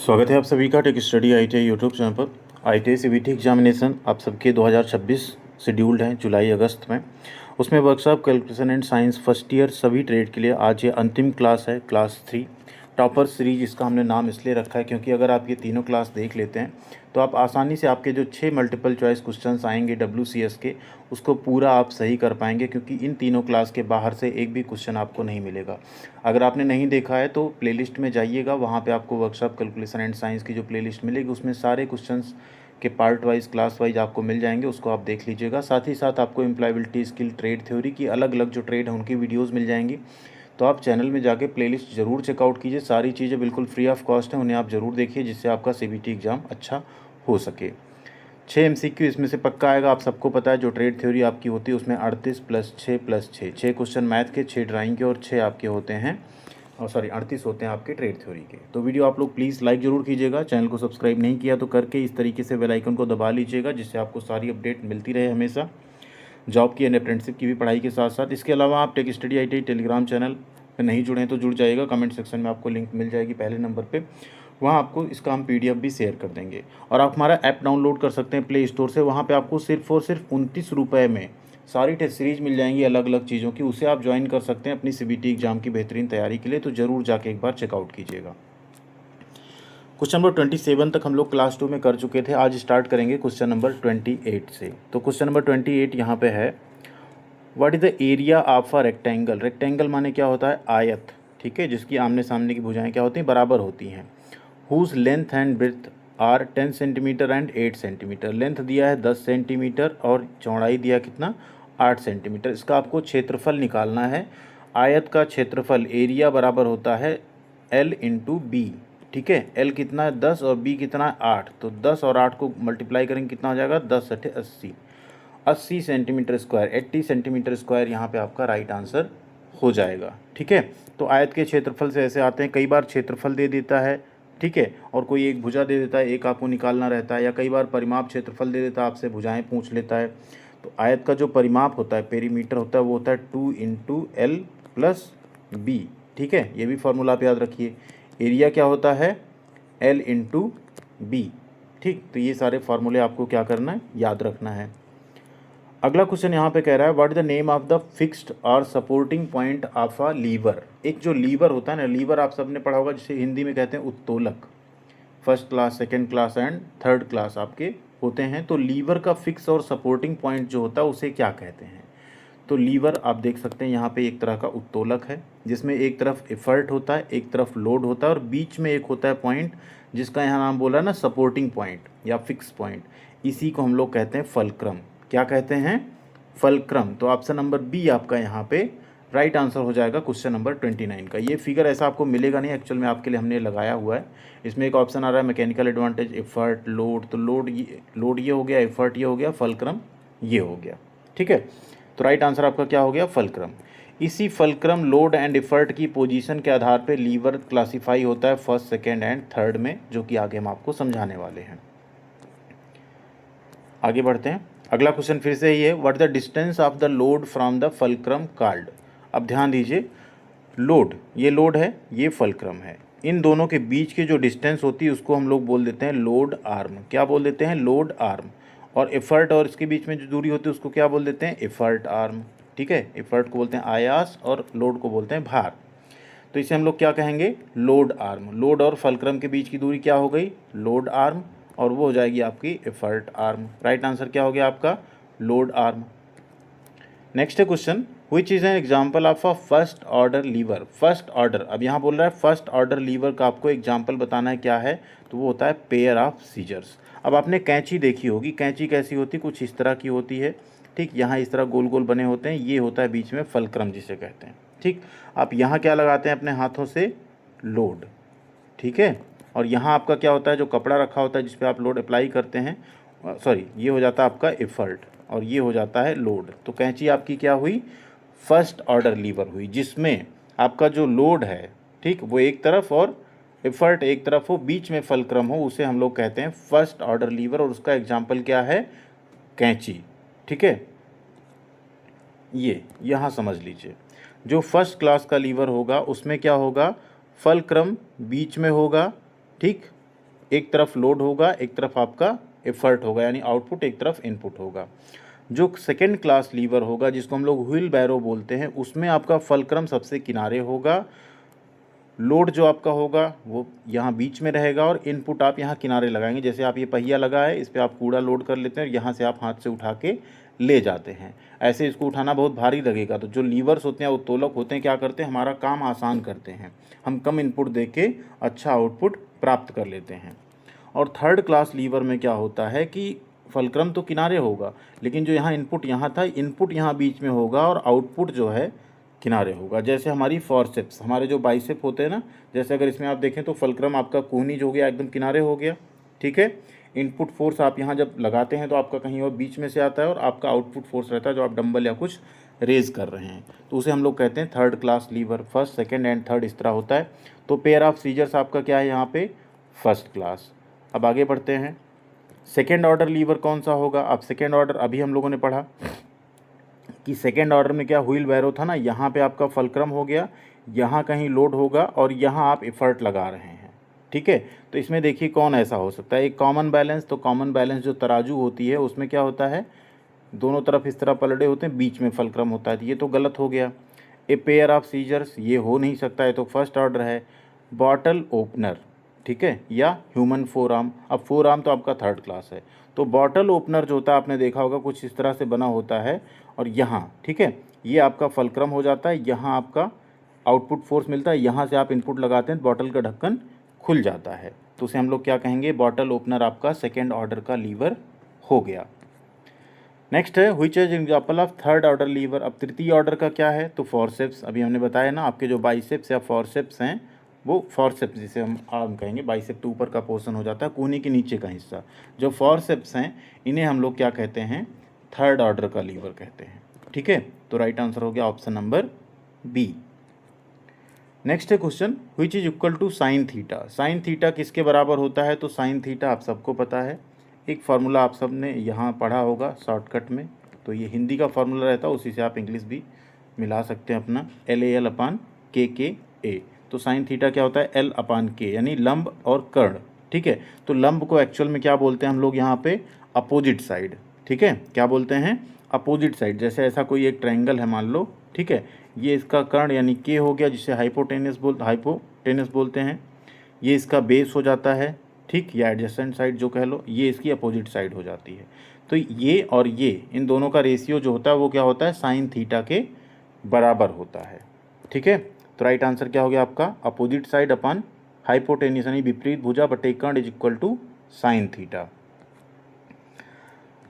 स्वागत है आप सभी का tech study ITI YouTube channel पर। ITI CBT एग्जामिनेशन आप सबके 2026 शेड्यूल्ड हैं जुलाई अगस्त में। उसमें workshop calculation and science first year सभी ट्रेड के लिए आज ये अंतिम क्लास है, क्लास 3 टॉपर सीरीज। इसका हमने नाम इसलिए रखा है क्योंकि अगर आप ये तीनों क्लास देख लेते हैं तो आप आसानी से आपके जो 6 मल्टीपल चॉइस क्वेश्चंस आएंगे WCS के, उसको पूरा आप सही कर पाएंगे, क्योंकि इन तीनों क्लास के बाहर से एक भी क्वेश्चन आपको नहीं मिलेगा। अगर आपने नहीं देखा है तो प्लेलिस्ट में जाइएगा, वहाँ पे आपको वर्कशॉप कैलकुलेशन एंड साइंस की जो प्लेलिस्ट मिलेगी उसमें सारे क्वेश्चंस के पार्ट वाइज क्लास वाइज आपको मिल जाएंगे, उसको आप देख लीजिएगा। साथ ही साथ आपको एम्प्लॉयबिलिटी स्किल, ट्रेड थ्योरी की अलग अलग जो ट्रेड है उनकी वीडियोज़ मिल जाएंगी। तो आप चैनल में जाके प्लेलिस्ट ज़रूर चेकआउट कीजिए, सारी चीज़ें बिल्कुल फ्री ऑफ कॉस्ट हैं, उन्हें आप ज़रूर देखिए जिससे आपका CBT एग्ज़ाम अच्छा हो सके। 6 MCQ इसमें से पक्का आएगा, आप सबको पता है। जो ट्रेड थ्योरी आपकी होती है उसमें 38 + 6 + 6 6 क्वेश्चन मैथ के, 6 ड्राइंग के और 6 आपके होते हैं, और सॉरी 38 होते हैं आपके ट्रेड थ्योरी के। तो वीडियो आप लोग प्लीज़ लाइक ज़रूर कीजिएगा, चैनल को सब्सक्राइब नहीं किया तो करके इस तरीके से बेल आइकन को दबा लीजिएगा जिससे आपको सारी अपडेट मिलती रहे हमेशा, जॉब की एंड अप्रेंटिसशिप की भी पढ़ाई के साथ साथ। इसके अलावा आप tech study ITI Telegram channel में नहीं जुड़े हैं तो जुड़ जाइएगा, कमेंट सेक्शन में आपको लिंक मिल जाएगी पहले नंबर पे, वहाँ आपको इसका हम PDF भी शेयर कर देंगे। और आप हमारा ऐप डाउनलोड कर सकते हैं प्ले स्टोर से, वहाँ पे आपको सिर्फ और सिर्फ 29 रुपये में सारी टेस्ट सीरीज मिल जाएंगी अलग अलग चीज़ों की, उसे आप ज्वाइन कर सकते हैं अपनी CBT एग्ज़ाम की बेहतरीन तैयारी के लिए। तो ज़रूर जाके एक बार चेकआउट कीजिएगा। क्वेश्चन नंबर 27 तक हम लोग क्लास 2 में कर चुके थे, आज स्टार्ट करेंगे क्वेश्चन नंबर 28 से। तो क्वेश्चन नंबर 28 यहाँ पे है, what is the area of a rectangle. Rectangle माने क्या होता है, आयत, ठीक है, जिसकी आमने सामने की भुजाएं क्या होती हैं, बराबर होती हैं। Whose length and breadth are 10 centimetre and 8 centimetre. Length दिया है 10 सेंटीमीटर और चौड़ाई दिया कितना, 8 सेंटीमीटर। इसका आपको क्षेत्रफल निकालना है। आयत का क्षेत्रफल एरिया बराबर होता है L × B, ठीक है। L कितना है 10 और B कितना है 8, तो 10 और 8 को मल्टीप्लाई करेंगे कितना हो जाएगा, 10 × 80, 80 सेंटीमीटर स्क्वायर, 80 सेंटीमीटर स्क्वायर यहाँ पे आपका राइट आंसर हो जाएगा, ठीक है। तो आयत के क्षेत्रफल से ऐसे आते हैं, कई बार क्षेत्रफल दे देता है, ठीक है, और कोई एक भुजा दे देता है, एक आपको निकालना रहता है, या कई बार परिमाप क्षेत्रफल दे देता है, आपसे भुजाएं पूछ लेता है। तो आयत का जो परिमाप होता है, पेरीमीटर होता है, वो होता है 2 × L + B, ठीक है। ये भी फॉर्मूला आप याद रखिए। एरिया क्या होता है, L × B, ठीक। तो ये सारे फार्मूले आपको क्या करना है, याद रखना है। अगला क्वेश्चन यहाँ पे कह रहा है, what is the name of the fixed और supporting point of a lever. एक जो लीवर होता है ना, लीवर आप सबने पढ़ा होगा, जिसे हिंदी में कहते हैं उत्तोलक। First class, second class and third class आपके होते हैं। तो लीवर का फिक्स और सपोर्टिंग पॉइंट जो होता है उसे क्या कहते हैं। तो लीवर आप देख सकते हैं यहाँ पे एक तरह का उत्तोलक है, जिसमें एक तरफ एफर्ट होता है, एक तरफ लोड होता है, और बीच में एक होता है पॉइंट जिसका यहाँ नाम बोला ना सपोर्टिंग पॉइंट या फिक्स पॉइंट। इसी को हम लोग कहते हैं फलक्रम। क्या कहते हैं, फलक्रम। तो ऑप्शन नंबर B आपका यहाँ पे राइट आंसर हो जाएगा क्वेश्चन नंबर 29 का। ये फिगर ऐसा आपको मिलेगा नहीं, एक्चुअल में आपके लिए हमने लगाया हुआ है। इसमें एक ऑप्शन आ रहा है मैकेनिकल एडवांटेज, एफर्ट, लोड। तो लोड ये हो गया, एफर्ट ये हो गया, फलक्रम ये हो गया, ठीक है। तो राइट आंसर आपका क्या हो गया, फलक्रम। इसी फलक्रम, लोड एंड एफर्ट की पोजीशन के आधार पे लीवर क्लासीफाई होता है फर्स्ट, सेकेंड एंड थर्ड में, जो कि आगे हम आपको समझाने वाले हैं। आगे बढ़ते हैं। अगला क्वेश्चन फिर से ही है, what the distance of the load from the fulcrum called. अब ध्यान दीजिए, लोड, ये लोड है, ये फलक्रम है, इन दोनों के बीच की जो डिस्टेंस होती है उसको हम लोग बोल देते हैं लोड आर्म। क्या बोल देते हैं, लोड आर्म। और एफर्ट और इसके बीच में जो दूरी होती है उसको क्या बोल देते हैं, एफर्ट आर्म, ठीक है। एफर्ट को बोलते हैं आयास और लोड को बोलते हैं भार। तो इसे हम लोग क्या कहेंगे, लोड आर्म। लोड और फलक्रम के बीच की दूरी क्या हो गई, लोड आर्म, और वो हो जाएगी आपकी एफर्ट आर्म। राइट आंसर क्या हो गया आपका, लोड आर्म। नेक्स्ट है question, which is an example of a first order liver. First order, अब यहाँ बोल रहा है फर्स्ट ऑर्डर लीवर का आपको एग्जाम्पल बताना है, क्या है, तो वो होता है पेयर ऑफ सीजर्स। अब आपने कैंची देखी होगी, कैंची कैसी होती है, कुछ इस तरह की होती है, ठीक। यहाँ इस तरह गोल गोल बने होते हैं, ये होता है बीच में फलक्रम जिसे कहते हैं, ठीक। आप यहाँ क्या लगाते हैं अपने हाथों से, लोड, ठीक है। और यहाँ आपका क्या होता है, जो कपड़ा रखा होता है जिस पे आप लोड अप्लाई करते हैं, सॉरी, ये हो जाता है आपका एफर्ट और ये हो जाता है लोड। तो कैंची आपकी क्या हुई, फर्स्ट ऑर्डर लीवर हुई, जिसमें आपका जो लोड है, ठीक, वो एक तरफ और एफर्ट एक तरफ हो, बीच में फलक्रम हो, उसे हम लोग कहते हैं फर्स्ट ऑर्डर लीवर। और उसका एग्जाम्पल क्या है, कैंची, ठीक है। ये यहाँ समझ लीजिए, जो फर्स्ट क्लास का लीवर होगा उसमें क्या होगा, फलक्रम बीच में होगा, ठीक, एक तरफ लोड होगा, एक तरफ आपका एफर्ट होगा, यानी आउटपुट एक तरफ इनपुट होगा। जो सेकेंड क्लास लीवर होगा जिसको हम लोग व्हील बैरो बोलते हैं, उसमें आपका फलक्रम सबसे किनारे होगा, लोड जो आपका होगा वो यहाँ बीच में रहेगा और इनपुट आप यहाँ किनारे लगाएंगे। जैसे आप ये पहिया लगा है, इस पर आप कूड़ा लोड कर लेते हैं और यहाँ से आप हाथ से उठा के ले जाते हैं। ऐसे इसको उठाना बहुत भारी लगेगा, तो जो लीवर्स होते हैं, उत्तोलक होते हैं, क्या करते हैं, हमारा काम आसान करते हैं, हम कम इनपुट दे के अच्छा आउटपुट प्राप्त कर लेते हैं। और थर्ड क्लास लीवर में क्या होता है कि फलक्रम तो किनारे होगा, लेकिन जो यहाँ इनपुट यहाँ था, इनपुट यहाँ बीच में होगा और आउटपुट जो है किनारे होगा। जैसे हमारी फॉरसेप्स, हमारे जो बाइसेप होते हैं ना, जैसे अगर इसमें आप देखें तो फलक्रम आपका कोहनीज हो गया, एकदम किनारे हो गया, ठीक है। इनपुट फोर्स आप यहाँ जब लगाते हैं तो आपका कहीं और बीच में से आता है और आपका आउटपुट फोर्स रहता है जो आप डंबल या कुछ रेज कर रहे हैं, तो उसे हम लोग कहते हैं third class lever. First, second and third इस तरह होता है। तो पेयर ऑफ सीजर्स आपका क्या है यहाँ पे, फर्स्ट क्लास। अब आगे बढ़ते हैं, सेकेंड ऑर्डर लीवर कौन सा होगा। अब सेकेंड ऑर्डर अभी हम लोगों ने पढ़ा कि सेकेंड ऑर्डर में क्या व्हील बैरो था ना, यहाँ पे आपका फलक्रम हो गया, यहाँ कहीं लोड होगा और यहाँ आप एफर्ट लगा रहे हैं, ठीक है। तो इसमें देखिए कौन ऐसा हो सकता है, एक कॉमन बैलेंस। तो कॉमन बैलेंस जो तराजू होती है उसमें क्या होता है, दोनों तरफ इस तरह पलड़े होते हैं, बीच में फलक्रम होता है, तो ये तो गलत हो गया। ए पेयर ऑफ सीजर्स, ये हो नहीं सकता है, तो फर्स्ट ऑर्डर है। बॉटल ओपनर, ठीक है, या ह्यूमन फोर आर्म। अब फोर आर्म तो आपका थर्ड क्लास है। तो बॉटल ओपनर जो होता है आपने देखा होगा कुछ इस तरह से बना होता है और यहाँ, ठीक है, ये आपका फलक्रम हो जाता है, यहाँ आपका आउटपुट फोर्स मिलता है, यहाँ से आप इनपुट लगाते हैं, बॉटल का ढक्कन खुल जाता है, तो उसे हम लोग क्या कहेंगे, बॉटल ओपनर आपका सेकेंड ऑर्डर का लीवर हो गया। नेक्स्ट है which is example of third order liver. अब तृतीय ऑर्डर का क्या है, तो फॉरसेप्स। अभी हमने बताया ना, आपके जो बाइसेप्स या फॉरसेप्स हैं वो फॉरसेप्स, जिसे हम आर्म कहेंगे, बाइसेप तो ऊपर का पोर्शन हो जाता है, कोहनी के नीचे का हिस्सा, जो फॉरसेप्स हैं इन्हें हम लोग क्या कहते हैं, थर्ड ऑर्डर का लीवर कहते हैं, ठीक है। तो राइट आंसर हो गया ऑप्शन नंबर बी। नेक्स्ट है question, which is equal to sine theta. Sine theta किसके बराबर होता है, तो साइन थीटा आप सबको पता है, एक फार्मूला आप सब ने यहाँ पढ़ा होगा शॉर्टकट में, तो ये हिंदी का फार्मूला रहता है, उसी से आप इंग्लिश भी मिला सकते हैं अपना, LAL/KKA। तो साइन थीटा क्या होता है, L/K, यानी लंब और कर्ण, ठीक है। तो लंब को एक्चुअल में क्या बोलते हैं हम लोग यहाँ पे, अपोजिट साइड, ठीक है, क्या बोलते हैं, अपोजिट साइड। जैसे ऐसा कोई एक ट्रायंगल है मान लो, ठीक है, ये इसका कर्ण यानी K हो गया, जिसे हाइपोटेनस बोलते हैं, ये इसका बेस हो जाता है, ठीक, या एडजेसेंट साइड जो कह लो, ये इसकी अपोजिट साइड हो जाती है। तो ये और ये, इन दोनों का रेशियो जो होता है वो क्या होता है, साइन थीटा के बराबर होता है, ठीक है। तो राइट आंसर क्या हो गया आपका, अपोजिट साइड अपन हाइपोटेन्यूस यानी विपरीत भुजा बटे कर्ण is equal to sine theta.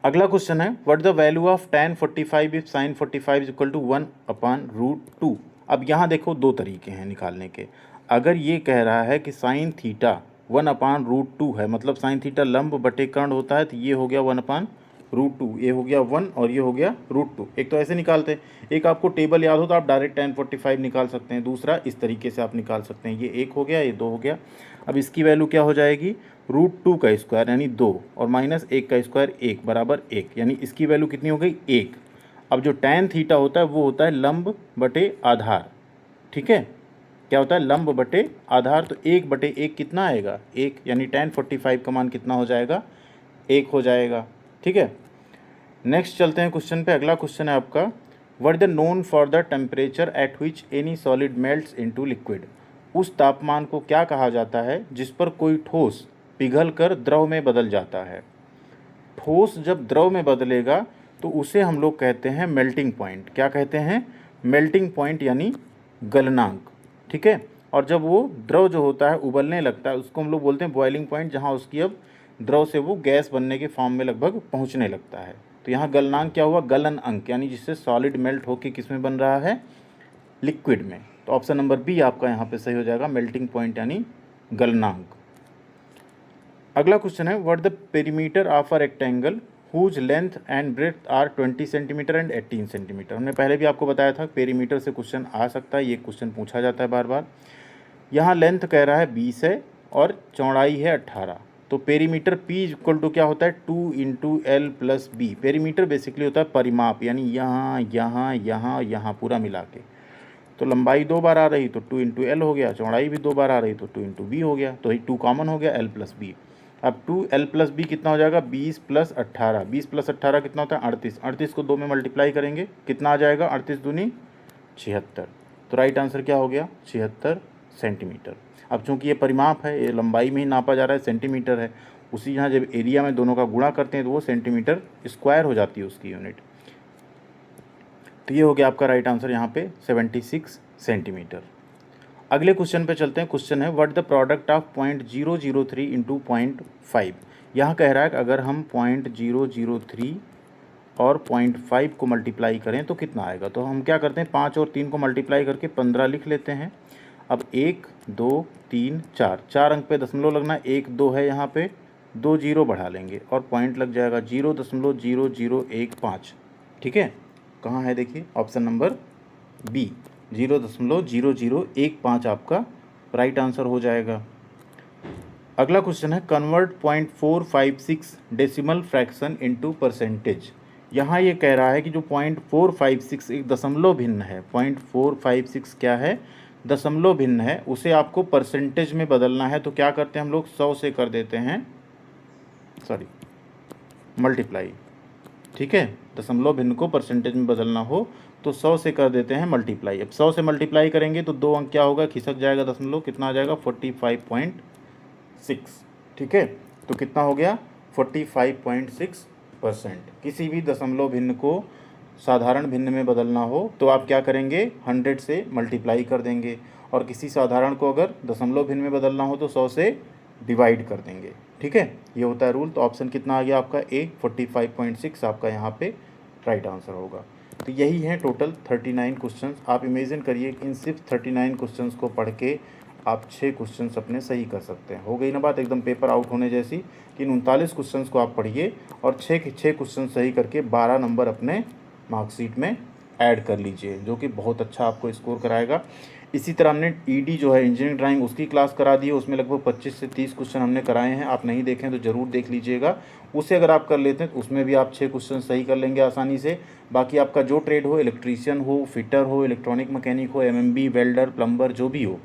अगला क्वेश्चन है, what the value of tan 45 if sin 45 is equal to 1/√2। अब यहाँ देखो दो तरीके हैं निकालने के। अगर ये कह रहा है कि साइन थीटा 1/√2 है, मतलब साइन थीटा लंब बटे कर्ण होता है, तो ये हो गया 1/√2, ये हो गया 1 और ये हो गया √2। एक तो ऐसे निकालते हैं, एक आपको टेबल याद हो तो आप डायरेक्ट tan 45 निकाल सकते हैं, दूसरा इस तरीके से आप निकाल सकते हैं, ये 1 हो गया, ये 2 हो गया। अब इसकी वैल्यू क्या हो जाएगी, √2 का स्क्वायर यानी 2 और -1 का स्क्वायर 1 बराबर 1, यानी इसकी वैल्यू कितनी हो गई, 1। अब जो tan थीटा होता है वो होता है लंब बटे आधार, ठीक है, क्या होता है, लंब बटे आधार। तो 1/1 कितना आएगा, 1, यानी tan 45 का मान कितना हो जाएगा, 1 हो जाएगा, ठीक है। नेक्स्ट चलते हैं क्वेश्चन पे। अगला क्वेश्चन है आपका, what is the known for the temperature at which any solid melts into liquid. उस तापमान को क्या कहा जाता है जिस पर कोई ठोस पिघल कर द्रव में बदल जाता है। ठोस जब द्रव में बदलेगा तो उसे हम लोग कहते हैं मेल्टिंग पॉइंट। क्या कहते हैं, मेल्टिंग पॉइंट यानी गलनांक, ठीक है। और जब वो द्रव जो होता है उबलने लगता है उसको हम लोग बोलते हैं बॉइलिंग पॉइंट, जहाँ उसकी अब द्रव से वो गैस बनने के फॉर्म में लगभग पहुँचने लगता है। तो यहाँ गलनांक क्या हुआ, गलन अंक, यानी जिससे सॉलिड मेल्ट होकर किस में बन रहा है, लिक्विड में। तो ऑप्शन नंबर बी आपका यहाँ पे सही हो जाएगा, मेल्टिंग पॉइंट यानी गलनांक। अगला क्वेश्चन है, what the perimeter of a rectangle whose length and breadth are 20 centimetre and 18 centimetre. हमने पहले भी आपको बताया था पेरीमीटर से क्वेश्चन आ सकता है, ये क्वेश्चन पूछा जाता है बार बार। यहाँ लेंथ कह रहा है 20 है और चौड़ाई है 18। तो पेरीमीटर P इक्वल टू क्या होता है, 2 × L+B। पेरीमीटर बेसिकली होता है परिमाप, यानी यहाँ यहाँ यहाँ यहाँ पूरा मिला के। तो लंबाई 2 बार आ रही तो 2 × L हो गया, चौड़ाई भी 2 बार आ रही तो 2 × B हो गया, तो 2 कॉमन हो गया, L+B। अब 2l+b कितना हो जाएगा 20 + 18, 20 + 18 कितना होता है 38, 38 को 2 में मल्टीप्लाई करेंगे कितना आ जाएगा 38 दूनी 76। तो राइट आंसर क्या हो गया 76 सेंटीमीटर। अब चूंकि ये परिमाप है, ये लंबाई में ही नापा जा रहा है, सेंटीमीटर है, उसी यहाँ जब एरिया में दोनों का गुणा करते हैं तो वो सेंटीमीटर स्क्वायर हो जाती है उसकी यूनिट। तो ये हो गया आपका राइट आंसर यहाँ पे 76 सेंटीमीटर। अगले क्वेश्चन पे चलते हैं। क्वेश्चन है what the product of 0.003 into 0.5। यहाँ कह रहा है कि अगर हम 0.003 और 0.5 को मल्टीप्लाई करें तो कितना आएगा। तो हम क्या करते हैं 5 और 3 को मल्टीप्लाई करके 15 लिख लेते हैं। अब 1 2 3 4, 4 अंक पे दशमलव लगना है, 1 2 है यहाँ पे, 2 जीरो बढ़ा लेंगे और पॉइंट लग जाएगा 0.0015। ठीक है, कहाँ है देखिए ऑप्शन नंबर बी 0.0015 आपका राइट आंसर हो जाएगा। अगला क्वेश्चन है convert 0.456 decimal fraction into percentage. यहाँ ये कह रहा है कि जो 0.456 एक दशमलव भिन्न है, 0.456 क्या है दशमलव भिन्न है, उसे आपको परसेंटेज में बदलना है। तो क्या करते हैं हम लोग 100 से कर देते हैं मल्टीप्लाई। ठीक है, दशमलव भिन्न को परसेंटेज में बदलना हो तो 100 से कर देते हैं मल्टीप्लाई। अब 100 से मल्टीप्लाई करेंगे तो 2 अंक क्या होगा खिसक जाएगा दशमलव, कितना आ जाएगा 45.6। ठीक है, तो कितना हो गया 45.6%। किसी भी दशमलव भिन्न को साधारण भिन्न में बदलना हो तो आप क्या करेंगे 100 से मल्टीप्लाई कर देंगे, और किसी साधारण को अगर दशमलव भिन्न में बदलना हो तो 100 से डिवाइड कर देंगे। ठीक है, ये होता है रूल। तो ऑप्शन कितना आ गया आपका ए 45.6 आपका यहाँ पे राइट आंसर होगा। तो यही है टोटल 39 क्वेश्चंस। आप इमेजिन करिए कि इन सिर्फ 39 क्वेश्चंस को पढ़ के आप 6 क्वेश्चंस अपने सही कर सकते हैं। हो गई ना बात एकदम पेपर आउट होने जैसी, कि इन 39 क्वेश्चंस को आप पढ़िए और 6 के 6 क्वेश्चन सही करके 12 नंबर अपने मार्कशीट में ऐड कर लीजिए, जो कि बहुत अच्छा आपको स्कोर कराएगा। इसी तरह हमने ईडी जो है इंजीनियरिंग ड्राइंग उसकी क्लास करा दी है, उसमें लगभग 25 से 30 क्वेश्चन हमने कराए हैं। आप नहीं देखें तो ज़रूर देख लीजिएगा। उसे अगर आप कर लेते हैं तो उसमें भी आप 6 क्वेश्चन सही कर लेंगे आसानी से। बाकी आपका जो ट्रेड हो, इलेक्ट्रीशियन हो, फिटर हो, इलेक्ट्रॉनिक मैकेनिक हो, एमएमबी, वेल्डर, प्लम्बर जो भी हो,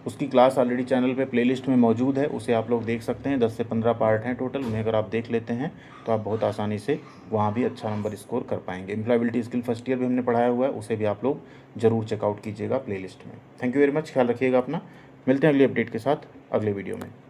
उसकी क्लास ऑलरेडी चैनल पे प्लेलिस्ट में मौजूद है, उसे आप लोग देख सकते हैं। 10 से 15 पार्ट हैं टोटल, उन्हें अगर आप देख लेते हैं तो आप बहुत आसानी से वहाँ भी अच्छा नंबर स्कोर कर पाएंगे। एम्प्लॉयबिलिटी स्किल फर्स्ट ईयर भी हमने पढ़ाया हुआ है, उसे भी आप लोग ज़रूर चेकआउट कीजिएगा प्लेलिस्ट में। थैंक यू वेरी मच, ख्याल रखिएगा अपना। मिलते हैं अगली अपडेट के साथ अगले वीडियो में।